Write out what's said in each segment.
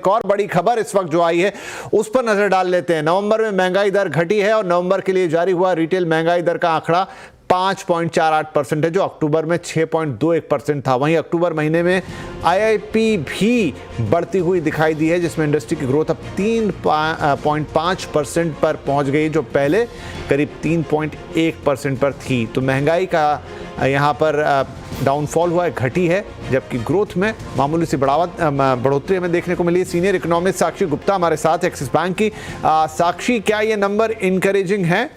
एक और बड़ी खबर इस वक्त जो आई है उस पर नजर डाल लेते हैं। नवंबर में महंगाई दर घटी है और नवंबर के लिए जारी हुआ रिटेल महंगाई दर का आंकड़ा 5.48% है, जो अक्टूबर में 6.21% था। वहीं अक्टूबर महीने में आईआईपी भी बढ़ती हुई दिखाई दी है, जिसमें इंडस्ट्री की ग्रोथ अब 3.5% पर पहुंच गई, जो पहले करीब 3.1% पर थी। तो महंगाई का यहां पर डाउनफॉल हुआ है, घटी है, जबकि ग्रोथ में मामूली सी बढ़ोतरी हमें देखने को मिली है। सीनियर इकोनॉमिस्ट साक्षी गुप्ता हमारे साथ एक्सिस बैंक की। साक्षी, क्या ये नंबर इनकरेजिंग है?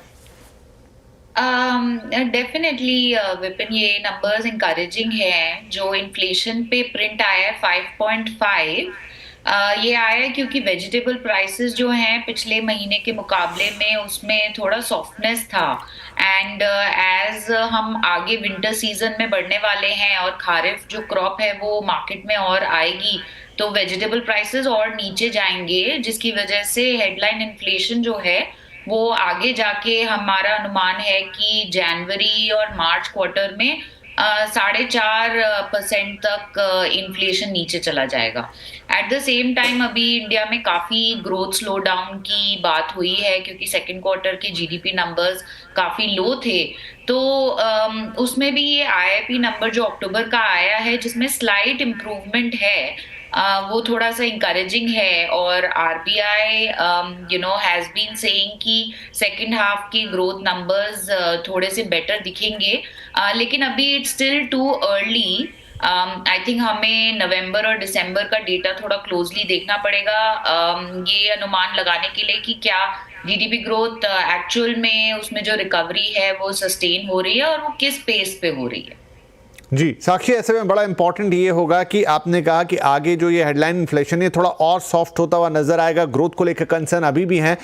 डेफिनेटली विपिन, ये नंबर्स इंकरेजिंग हैं। जो इन्फ्लेशन पे प्रिंट आया है 5.5, ये आया है क्योंकि वेजिटेबल प्राइसेस जो हैं पिछले महीने के मुकाबले में उसमें थोड़ा सॉफ्टनेस था। एंड एज हम आगे विंटर सीजन में बढ़ने वाले हैं और खारिफ जो क्रॉप है वो मार्केट में और आएगी, तो वेजिटेबल प्राइसेस और नीचे जाएंगे, जिसकी वजह से हेडलाइन इन्फ्लेशन जो है वो आगे जाके हमारा अनुमान है कि जनवरी और मार्च क्वार्टर में 4.5% तक इन्फ्लेशन नीचे चला जाएगा। एट द सेम टाइम अभी इंडिया में काफी ग्रोथ स्लो डाउन की बात हुई है, क्योंकि सेकेंड क्वार्टर के जीडीपी नंबर्स काफी लो थे। तो उसमें भी ये आईआईपी नंबर जो अक्टूबर का आया है, जिसमें स्लाइट इम्प्रूवमेंट है, वो थोड़ा सा इंकरेजिंग है। और आरबीआई हैज बीन सेइंग कि सेकंड हाफ की ग्रोथ नंबर्स थोड़े से बेटर दिखेंगे, लेकिन अभी it's still too early. I think हमें नवंबर और दिसंबर का डेटा थोड़ा क्लोजली देखना पड़ेगा ये अनुमान लगाने के लिए कि क्या जीडीपी ग्रोथ एक्चुअल में उसमें जो रिकवरी है वो सस्टेन हो रही है और वो किस पेस पे हो रही है। जी साक्षी, ऐसे में बड़ा इंपॉर्टेंट ये होगा कि आपने कहा कि आगे जो ये हेडलाइन इन्फ्लेशन है थोड़ा और सॉफ्ट होता हुआ नजर आएगा। ग्रोथ को लेकर कंसर्न अभी भी हैं।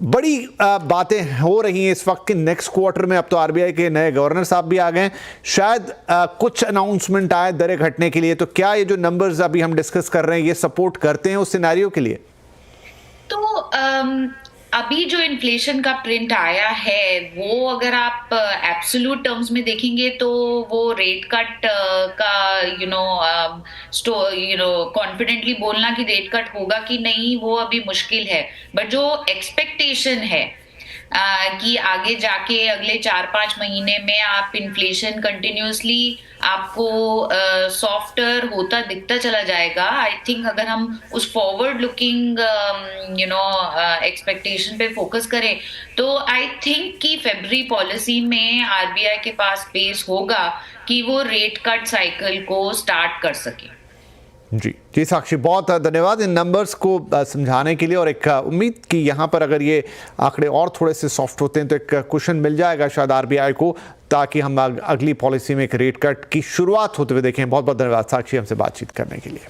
बड़ी बातें हो रही हैं इस वक्त कि नेक्स्ट क्वार्टर में अब तो आरबीआई के नए गवर्नर साहब भी आ गए, शायद कुछ अनाउंसमेंट आए दरें घटने के लिए। तो क्या ये जो नंबर्स अभी हम डिस्कस कर रहे हैं ये सपोर्ट करते हैं उस सिनेरियो के लिए? तो अभी जो इन्फ्लेशन का प्रिंट आया है वो अगर आप एब्सोल्यूट टर्म्स में देखेंगे तो वो रेट कट का कॉन्फिडेंटली बोलना कि रेट कट होगा कि नहीं वो अभी मुश्किल है। बट जो एक्सपेक्टेशन है कि आगे जाके अगले 4-5 महीने में आप इन्फ्लेशन कंटिन्यूसली आपको सॉफ्टर होता दिखता चला जाएगा। आई थिंक अगर हम उस फॉरवर्ड लुकिंग एक्सपेक्टेशन पे फोकस करें तो आई थिंक कि फेब्रुअरी पॉलिसी में आरबीआई के पास स्पेस होगा कि वो रेट कट साइकिल को स्टार्ट कर सके। जी साक्षी, बहुत धन्यवाद इन नंबर्स को समझाने के लिए। और एक उम्मीद कि यहाँ पर अगर ये आंकड़े और थोड़े से सॉफ्ट होते हैं तो एक कुशन मिल जाएगा शायद आरबीआई को, ताकि हम अगली पॉलिसी में एक रेट कट की शुरुआत होते हुए देखें। बहुत बहुत धन्यवाद साक्षी, हमसे बातचीत करने के लिए।